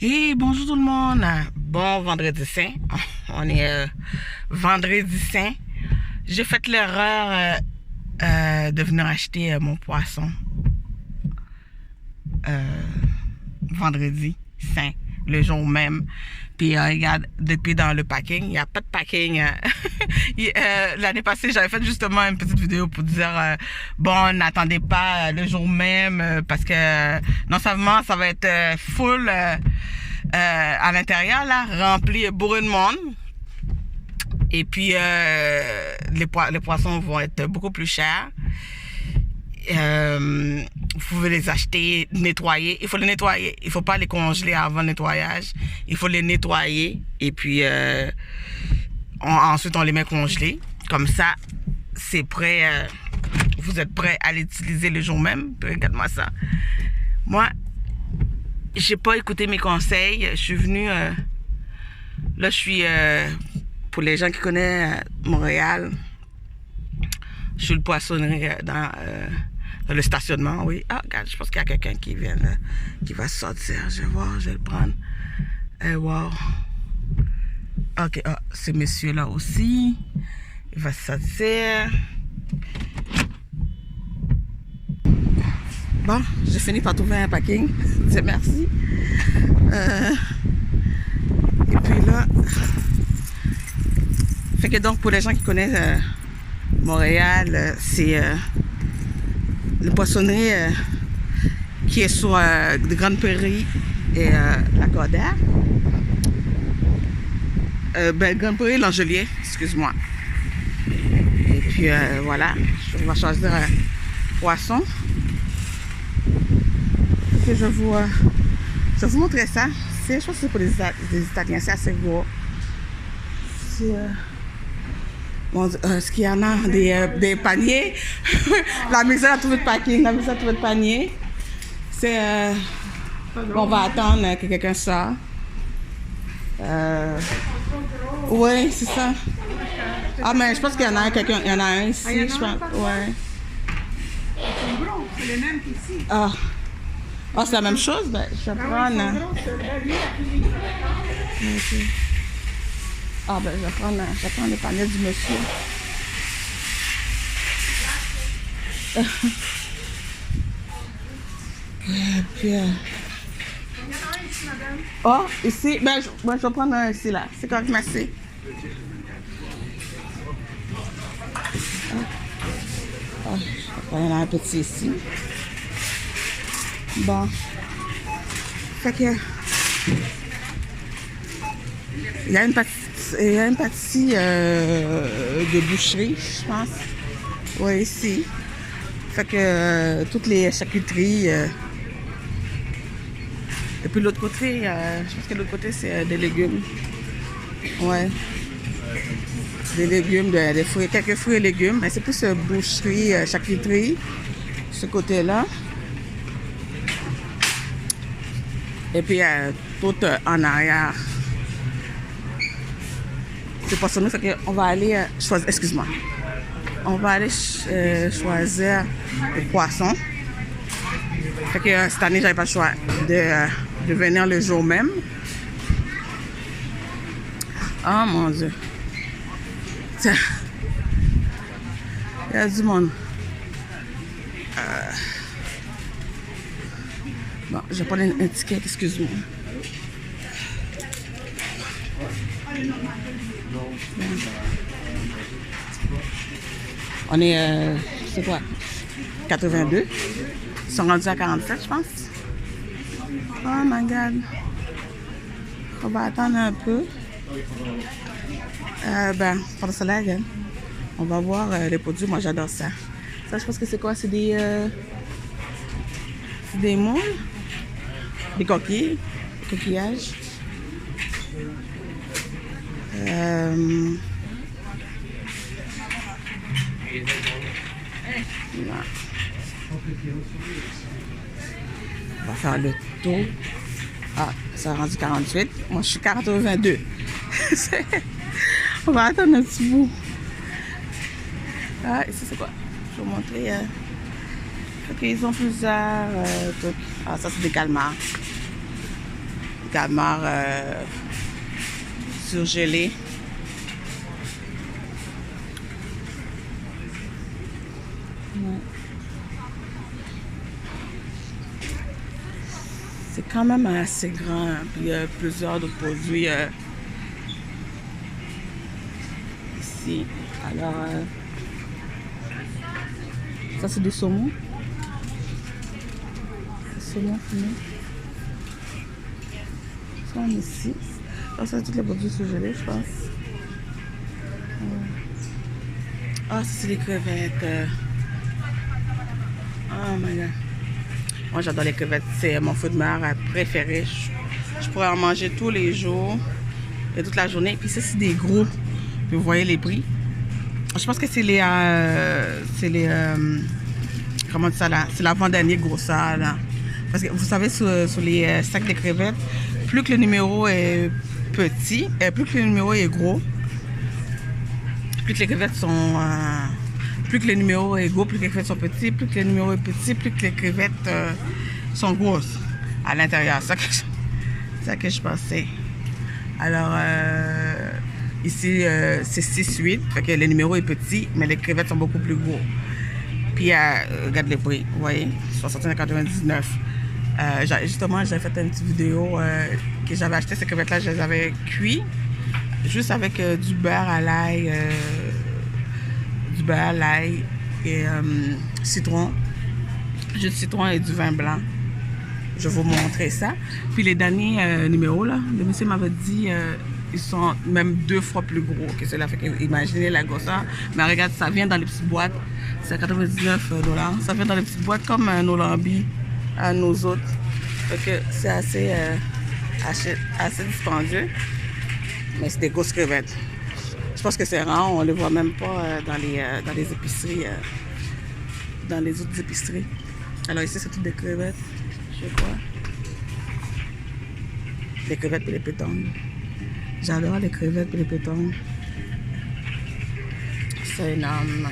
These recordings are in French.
Et bonjour tout le monde. Bon vendredi saint. On est vendredi saint. J'ai fait l'erreur de venir acheter mon poisson vendredi saint, le jour même. Puis regarde, depuis dans le packing, il n'y a pas de packing. L'année passée, j'avais fait justement une petite vidéo pour dire bon, n'attendez pas le jour même parce que non seulement ça va être full à l'intérieur, là, rempli, bourré de monde. Et puis les poissons vont être beaucoup plus chers. Vous pouvez les acheter, nettoyer. Il faut les nettoyer. Il ne faut pas les congeler avant le nettoyage. Il faut les nettoyer. Et puis, ensuite, on les met congelés. Comme ça, c'est prêt. Vous êtes prêt à l'utiliser le jour même. Regarde-moi ça. Moi, j'ai pas écouté mes conseils. Je suis venue... là, je suis... pour les gens qui connaissent Montréal, je suis le poissonnerie dans le stationnement, oui. Ah, regarde, je pense qu'il y a quelqu'un qui vient, qui va sortir. Je vais voir, je vais le prendre. Wow. Ok, ah, ce monsieur-là aussi. Il va sortir. Bon, j'ai fini par trouver un packing. C'est merci. Et puis là... Fait que donc, pour les gens qui connaissent Montréal, c'est... le poissonnerie qui est sur de Grande Prairie et la Cordère. Grande Prairie, l'Angelier, excuse-moi. Et puis voilà, je vais choisir un poisson. Et je vais vous montrer ça. Je pense que c'est pour les Italiens, c'est assez gros. C'est... Bon, est-ce qu'il y en a des paniers? La misère a trouvé de packing, la misère a trouvé de panier. C'est... on va attendre que quelqu'un sorte. Oui, c'est ça. Ah, mais je pense qu'il y en a quelqu'un, il y en a un ici, je pense. Ouais. C'est les mêmes qu'ici. Ah. Ah, c'est la même chose? Ben, je vais prendre... Okay. Ah ben je vais prendre le panier du monsieur. Puis, oh, ici, ben je vais prendre un ici là. C'est correct, merci. Ah, je vais prendre un petit ici. Bon. Fait que... Il y a une pâtisserie de boucherie, je pense. Oui, ici. Fait que toutes les charcuteries. Et puis l'autre côté, je pense que l'autre côté, c'est des légumes. Ouais. Des légumes, des fruits, quelques fruits et légumes. Mais c'est plus boucherie, charcuterie, ce côté-là. Et puis tout en arrière. C'est pas ça, fait qu'on va aller choisir, excuse-moi, on va aller choisir le poisson. Fait que cette année, j'avais pas le choix de venir le jour même. Oh mon Dieu. Tiens. Il y a du monde. Bon, je vais prendre un ticket, excuse-moi. On est, c'est quoi, 82. Ils sont rendus à 47, je pense. Oh my God. On va attendre un peu. Pendant cela, on va voir les produits. Moi, j'adore ça. Ça, je pense que c'est quoi? C'est des moules, des coquilles, des coquillages. Voilà. On va faire le tour. Ah, ça a rendu 48. Moi, je suis 82. On va attendre un petit bout. Ah, ici, c'est quoi? Je vais vous montrer. Ok, ils ont plusieurs trucs. Ah, ça, c'est des calmars. calmar surgelé. C'est quand même assez grand. Puis il y a plusieurs d'autres produits ici. Alors, ça c'est du saumon. Saumon fumé. Ça on est ici. Ça c'est tous les produits surgelés, je pense. Ah, ça c'est les crevettes. Oh my god. Moi j'adore les crevettes, c'est mon fruit de mer préféré. Je pourrais en manger tous les jours et toute la journée. Puis ça c'est des gros. Puis vous voyez les prix. Je pense que c'est les comment ça là? C'est l'avant-dernier gros ça là. Parce que vous savez sur les sacs de crevettes, plus que le numéro est petit, plus que le numéro est gros, plus que les crevettes sont plus que le numéro est gros, plus que les crevettes sont petits, plus que le numéro est petit, plus que les crevettes sont grosses à l'intérieur. C'est ça que je pensais. Alors, ici, c'est 6-8, fait que le numéro est petit, mais les crevettes sont beaucoup plus gros. Puis, regarde les prix, vous voyez, 61,99. Justement, j'avais fait une petite vidéo que j'avais acheté ces crevettes-là, je les avais cuits, juste avec du beurre à l'ail, et citron, jus de citron et du vin blanc. Je vais vous montrer ça. Puis les derniers numéros, là, le monsieur m'avait dit, ils sont même 2 fois plus gros que ceux-là. Fait que imaginez la grosseur. Mais regarde, ça vient dans les petites boîtes. C'est 99 $. Ça vient dans les petites boîtes comme nos lambis, à nos autres. Fait que c'est assez dispendieux. Mais c'est des grosses crevettes. Je pense que c'est rare, on ne les voit même pas dans les épiceries, dans les autres épiceries. Alors ici, c'est toutes des crevettes, je crois. Les crevettes et les pétanques. J'adore les crevettes et les pétanques. C'est énorme.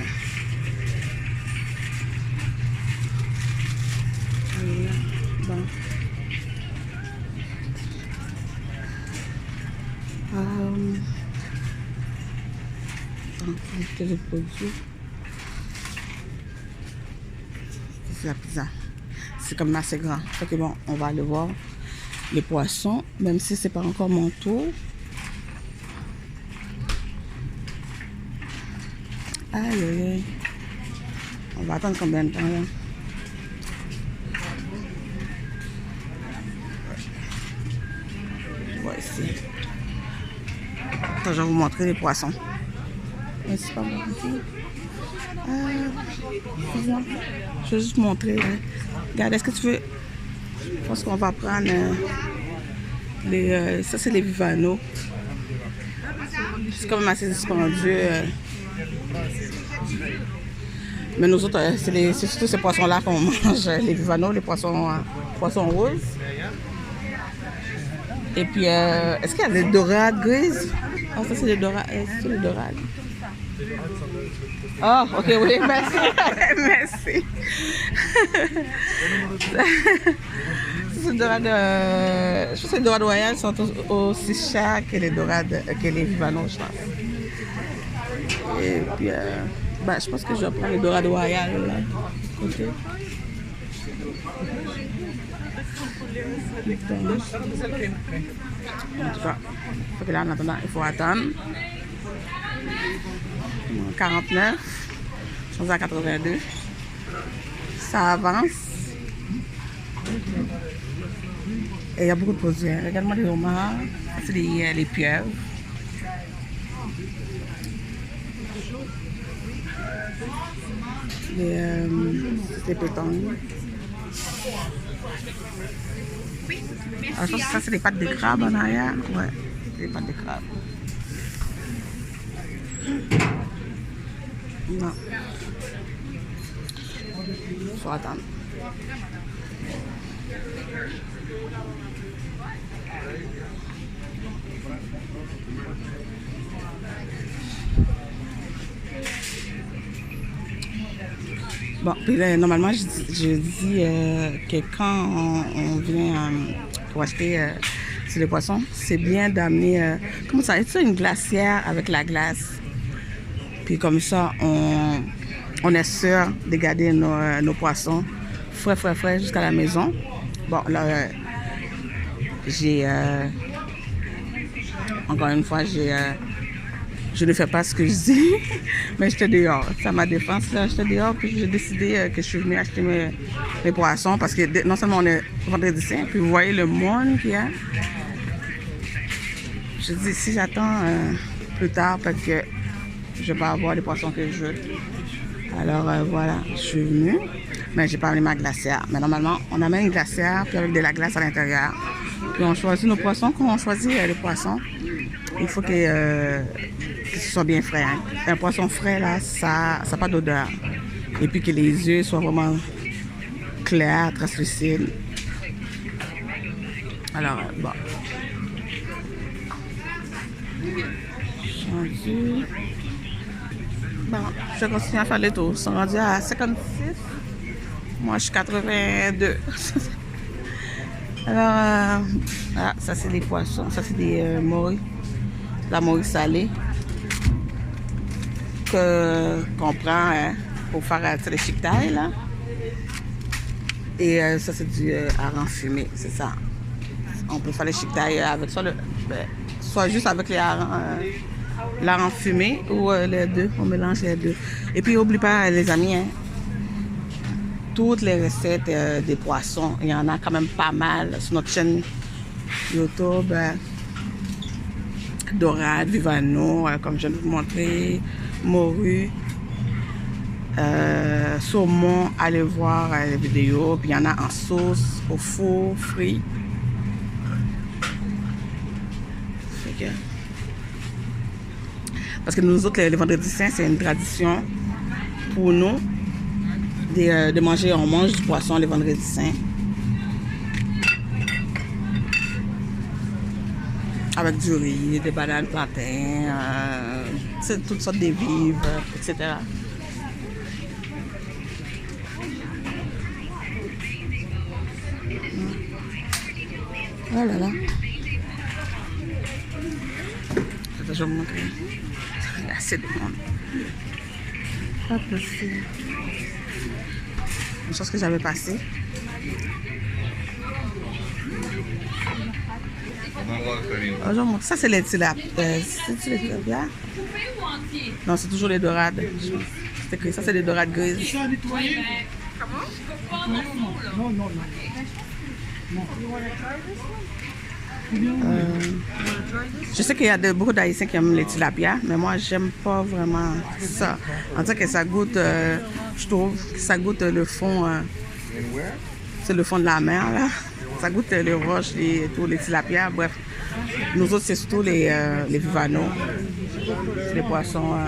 Bon. Les produits. C'est la pizza. C'est comme assez grand. Fait que bon, on va aller voir les poissons, même si c'est pas encore mon tour. Aïe aïe aïe. On va attendre combien de temps là? Ouais, ici. Attends, je vais vous montrer les poissons. Mais c'est pas bon. Je vais juste montrer. Regarde, est-ce que tu veux... Je pense qu'on va prendre les... ça, c'est les Vivano. C'est quand même assez dispendieux. Mais nous autres, c'est surtout ces poissons-là qu'on mange. Les Vivano, les poissons roses. Et puis, est-ce qu'il y a des dorades grises? Ah, ça, c'est les dorades. C'est les dorades. Oh, ok, oui, merci. Merci. C'est les dorades, je pense que les dorades royales sont aussi chers que les dorades, que les Vivano, je pense. Et puis, je pense que je vais prendre les dorades royales, là. Ok. En tout cas, là, en attendant, il faut attendre. 49, je suis à 82. Ça avance. Et il y a beaucoup de produits. Regarde-moi les homards. C'est les pieuvres. Les pétanques. Alors, je pense que ça, c'est les pattes de crabe en arrière. Ouais, les pattes de crabe. Non. Il faut attendre. Bon, puis là, normalement, je dis que quand on vient pour acheter c'est les poissons, c'est bien d'amener, comment ça, c'est une glacière avec la glace. Puis comme ça, on est sûr de garder nos poissons frais jusqu'à la maison. Bon, là, j'ai, encore une fois, je ne fais pas ce que je dis, mais j'étais dehors. C'est à ma défense, là, j'étais dehors, puis j'ai décidé que je suis venue acheter mes poissons, parce que non seulement on est vendredi saint, puis vous voyez le monde qu'il y a. Je dis, si j'attends plus tard, peut-être que je vais pas avoir les poissons que je veux. Alors voilà, je suis venue, mais j'ai pas amené ma glacière. Mais normalement, on amène une glacière, puis avec de la glace à l'intérieur. Puis on choisit nos poissons. Quand on choisit les poissons, il faut que ce soit bien frais. Hein. Un poisson frais, là, ça n'a pas d'odeur. Et puis que les yeux soient vraiment clairs, translucides. Alors, bon. Bon, je continue à faire les tours. Ils sont rendus à 56. Moi, je suis 82. Alors, ça c'est des poissons. Ça c'est des morilles. La morille salée. Qu'on prend pour faire les chiquetailles, là. Et ça c'est du hareng fumé, c'est ça. On peut faire les chiquetailles avec ça, soit juste avec les hareng fumé ou les deux. On mélange les deux. Et puis, n'oublie pas, les amis, hein, toutes les recettes des poissons, il y en a quand même pas mal sur notre chaîne YouTube. Dorade, Vivano, comme je viens de vous montrer, morue, saumon, allez voir les vidéos. Puis il y en a en sauce, au four, frit. Parce que nous autres, les vendredis saints, c'est une tradition pour nous de manger. On mange du poisson les vendredis saints. Avec du riz, des bananes, plantains, toutes sortes de vives, etc. Oh là là. Je vais vous montrer. Il y a assez de monde. Pas possible. Une chose que j'avais passée. Ça, c'est les tilapias. C'est les tilapias? Non, c'est toujours les dorades. C'est écrit. Ça, c'est les dorades grises. Comment? Non. Je sais qu'il y a beaucoup d'Haïtiens qui aiment les tilapias, mais moi, j'aime pas vraiment ça. En tout cas, que ça goûte, je trouve que ça goûte le fond. C'est le fond de la mer, là. Ça goûte les roches, tous les tilapias, bref. Nous autres, c'est surtout les vivanos, les poissons,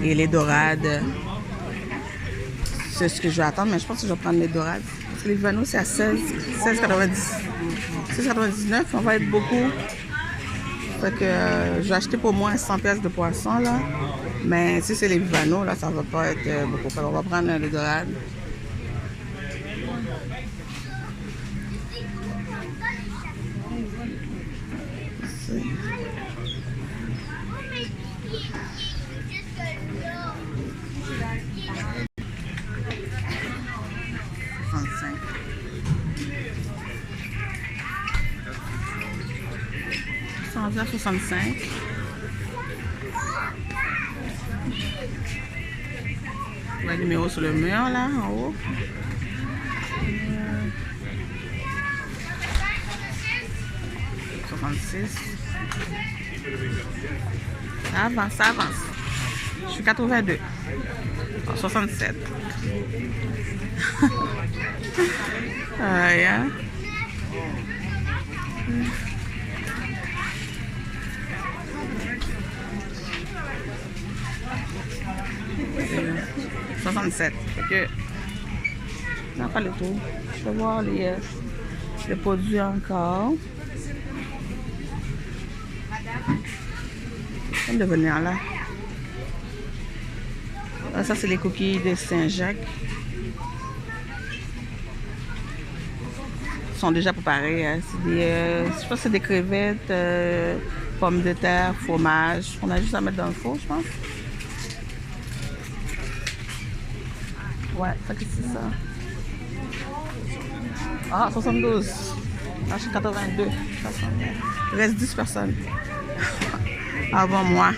et les dorades. C'est ce que je vais attendre, mais je pense que je vais prendre les dorades. Parce que les vivanos, c'est à 16,99. On va être beaucoup. Fait que je vais acheter pour moins 100 pièces de poisson, là. Mais si c'est les vivanos, là, ça va pas être beaucoup. Fait qu'on va prendre les dorades. À 65. On va le numéro sur le mur là en haut. Ça avance. Je suis 82. 67. Yeah. 67. Ok. On n'a pas le tour. Je vais voir les produits encore. Comme de venir là. Ah, ça, c'est les coquilles de Saint-Jacques. sont déjà préparés. C'est des, je pense que c'est des crevettes, pommes de terre, fromage. On a juste à mettre dans le four, je pense. Ouais, ça que c'est ça. Ah, 72. Ah, je suis 82. Il reste 10 personnes avant moi.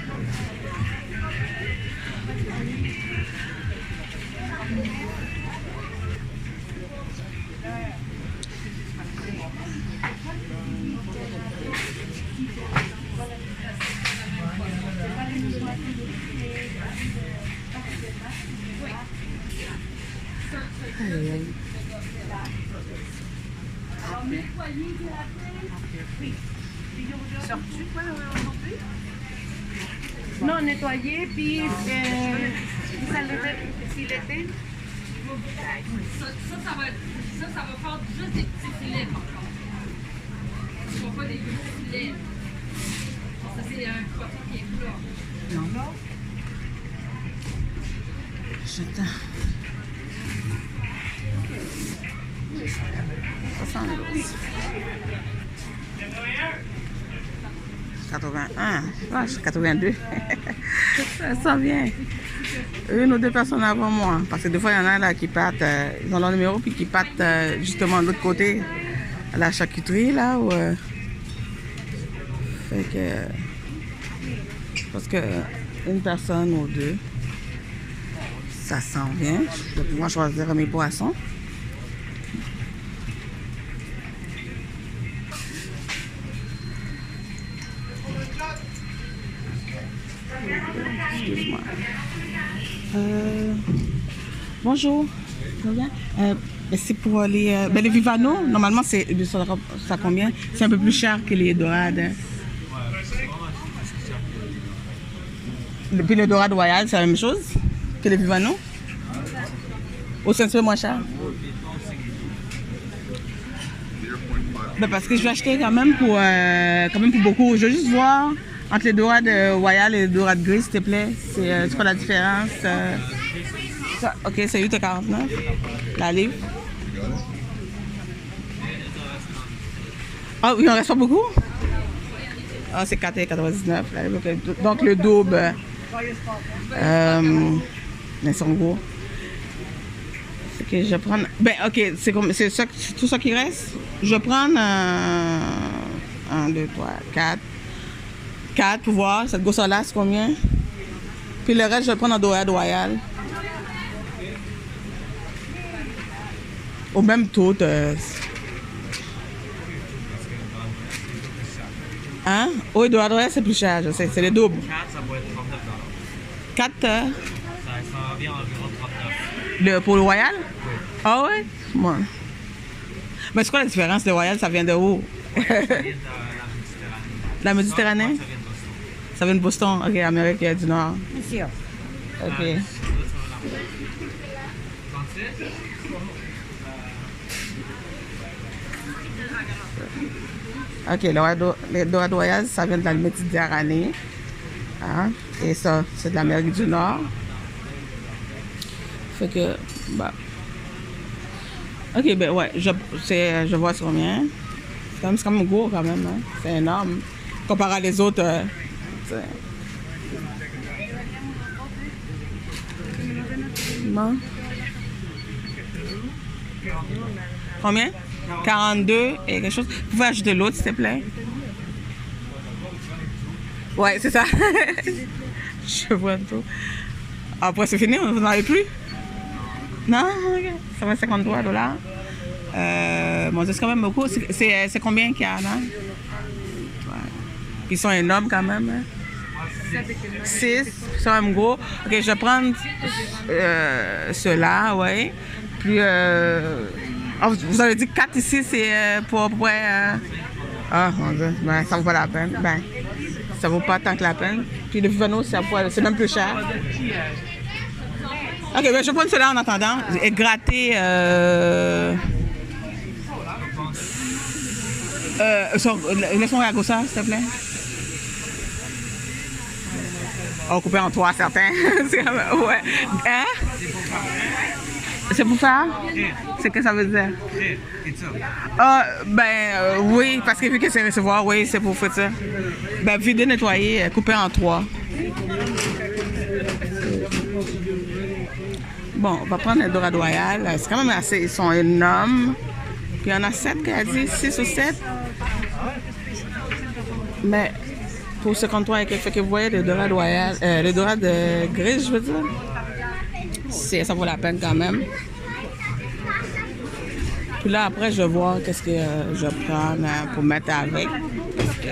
Non, nettoyer, puis ça l'été. Ça va faire juste des petits filets, par contre. Ce ne sont pas des gros filets. Ça, c'est un poisson qui est plat. Non. J'attends. 72. 81. Ah, je suis 82. Ça sent bien. Une ou deux personnes avant moi. Parce que des fois, il y en a là qui partent, ils ont leur numéro, puis qui partent justement de l'autre côté, à la charcuterie, là. Où, fait que. Je pense que une personne ou deux, ça sent bien. Je vais pouvoir choisir mes poissons. Excuse-moi. Bonjour. Ça va bien? C'est pour les Vivano. Normalement, ça combien? C'est un peu plus cher que les dorades. Hein? Puis le dorade royal, c'est la même chose que les Vivano? Ou c'est un peu moins cher? Ben parce que je vais acheter quand même pour beaucoup. Je veux juste voir entre les dorades royales et les dorades grises, s'il te plaît. C'est quoi la différence? Ça, ok, c'est 8,49 la livre. Ah oui, il en reste pas beaucoup? Ah, c'est 4,99 la livre. Donc le double. Ils sont gros. C'est que je vais prendre. Ben ok, c'est ça, tout ça qui reste. Je vais prendre 1, 2, 3, 4. 4 pour voir cette gosse-là, c'est combien. Puis le reste, je vais prendre en dorade royale. Au même taux. Hein? Oui, dorade royale, c'est plus cher, je sais. C'est le double. 4, ça va être 39 4 Ça revient environ 39. pour le royal? Oui. Ah ouais? Ouais. Mais c'est quoi la différence? Le royal, ça vient de où? Ça vient de La la Méditerranée. Méditerranée? Ça vient de Boston. Ça vient de Boston? Ok, Amérique du Nord. Monsieur. Ok. Ok, les dorades royales, ça vient de la Méditerranée. Hein? Et ça, c'est de l'Amérique du Nord. Fait que, bah. Ok, ben ouais, je vois sur combien. C'est quand même gros quand même, hein? C'est énorme. Comparé à les autres, bon. Combien? 42 et quelque chose. Vous pouvez ajouter l'autre, s'il te plaît? Ouais, c'est ça. Je vois tout. Après, c'est fini, vous n'en avez plus? Non? Ok. Ça va 53 $. Bon, c'est quand même beaucoup. C'est combien qu'il y a là? Ouais. Ils sont énormes quand même. Hein? 6, ils sont même gros. Ok, je vais prendre ceux-là, ouais. Puis, vous avez dit 4 ici, c'est pour à peu près. Ah, mon Dieu, ben, ça vaut pas la peine. Ben, ça vaut pas tant que la peine. Puis le Vivano, c'est même plus cher. Ok, ben, je vais prendre cela en attendant. Et gratter. Laisse-moi regarder ça, s'il te plaît. Oh, coupé en 3, certains. Ouais. Hein? C'est pour ça? C'est que ça veut dire? Oui, parce que vu que c'est recevoir, oui, c'est pour faire ça. Ben, vider, nettoyer, couper en 3. Bon, on va prendre les dorades royales. C'est quand même assez, ils sont énormes. Puis il y en a 7 qu'elle a dit, 6 ou 7. Mais pour 53 et quelques, fait que vous voyez les dorades royales, les dorades grises, je veux dire. Ça vaut la peine quand même. Puis là, après, je vais voir qu'est-ce que je prends pour mettre avec. Parce que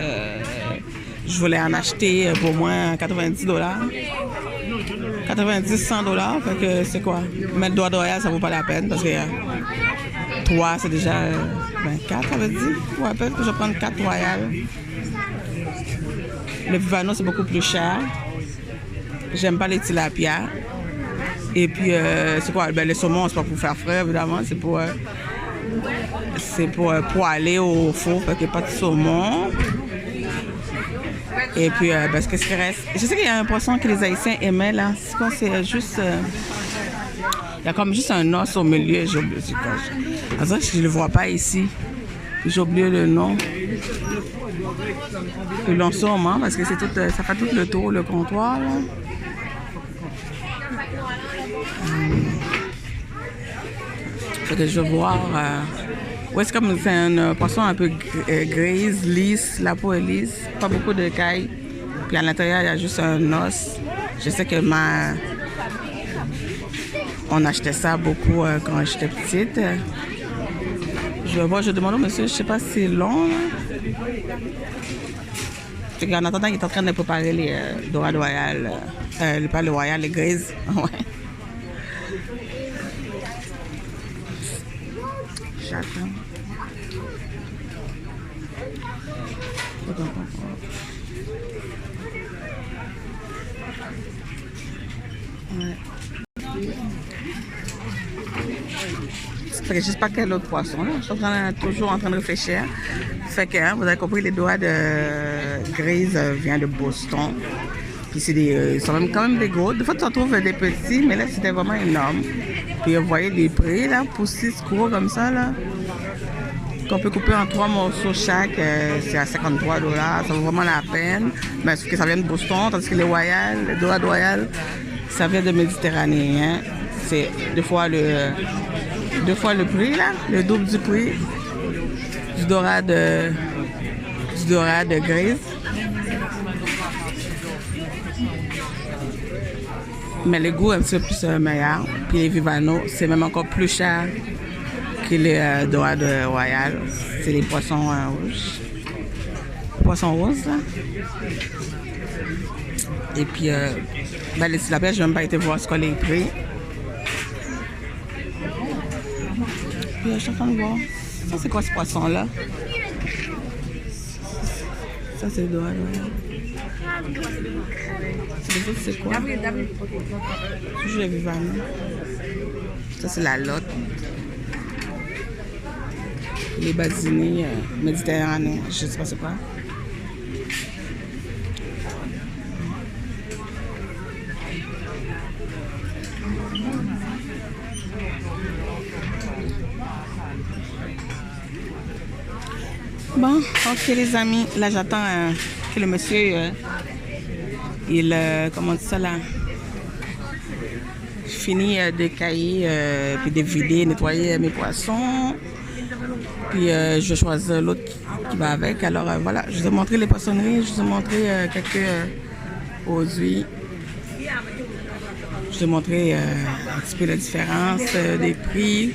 je voulais en acheter pour moins 90$. 90-100$. Fait que c'est quoi? Mettre le doigt de royal, ça vaut pas la peine parce que 3, c'est déjà 4, ça veut dire. Ouais, peut-être que je vais prendre 4 royales. Le Vivano, c'est beaucoup plus cher. J'aime pas les tilapia. Et puis, c'est quoi? Ben, les saumons, c'est pas pour faire frais, évidemment. C'est pour aller au four. Fait qu'il n'y a pas de saumon. Et puis, ben, ce qui reste... Je sais qu'il y a un poisson que les Haïtiens aimaient, là. C'est quoi? C'est juste... il y a comme juste un os au milieu. J'ai oublié. En fait, je ne le vois pas ici. J'ai oublié le nom. Ils l'ont sûrement parce que c'est tout, ça fait tout le tour, le comptoir, là. Fait que je vais voir. Ouais, c'est comme c'est un poisson un peu grise, lisse, la peau est lisse, pas beaucoup de cailles. Puis à l'intérieur, il y a juste un os. Je sais que on achetait ça beaucoup quand j'étais petite. Je vais voir, je demande au monsieur, je sais pas si c'est long. Fait qu'en attendant, il est en train de préparer les dorades royales. Pas le royal, les grises. Ouais. J'attends. Ouais. Fait que je sais pas quel autre poisson là. Je suis toujours en train de réfléchir. Fait que vous avez compris, les doigts de grises viennent de Boston. Puis c'est ils sont quand même des gros. Des fois tu en trouves des petits, mais là c'était vraiment énorme. Puis vous voyez les prix là, pour 6 gros comme ça là. Qu'on peut couper en 3 morceaux chaque, c'est à 53$. Ça vaut vraiment la peine. Mais sauf que ça vient de Boston, tandis que les dorades royales, ça vient de Méditerranée. Hein. C'est deux fois le prix là, le double du prix du dorade grise. Mais le goût est un petit peu plus meilleur. Puis les Vivano, c'est même encore plus cher que les dorades royales. C'est les poissons rouges. Poissons roses là. Et puis les tilapia, je n'ai même pas été voir ce qu'on les prix. Puis je suis en train de voir. Ça c'est quoi ce poisson là? Ça c'est le dorade royal. C'est quoi? Toujours les Vivano. Ça c'est la lotte. Les basinés méditerranéens, je sais pas c'est quoi. Bon, ok les amis, là j'attends que le monsieur, comment on dit ça là, finit de cailler, puis de vider, nettoyer mes poissons. Puis je vais choisir l'autre qui va avec. Alors voilà, je vous ai montré les poissonneries, je vous ai montré quelques produits. Je vous ai montré un petit peu la différence des prix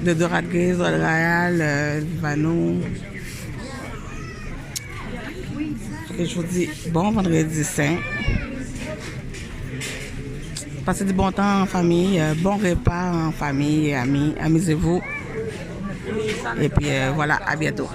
de dorade grise, dorade royale, Vivano. Je vous dis bon vendredi saint. Passez du bon temps en famille, bon repas en famille, amis, amusez-vous. Et puis voilà, à bientôt.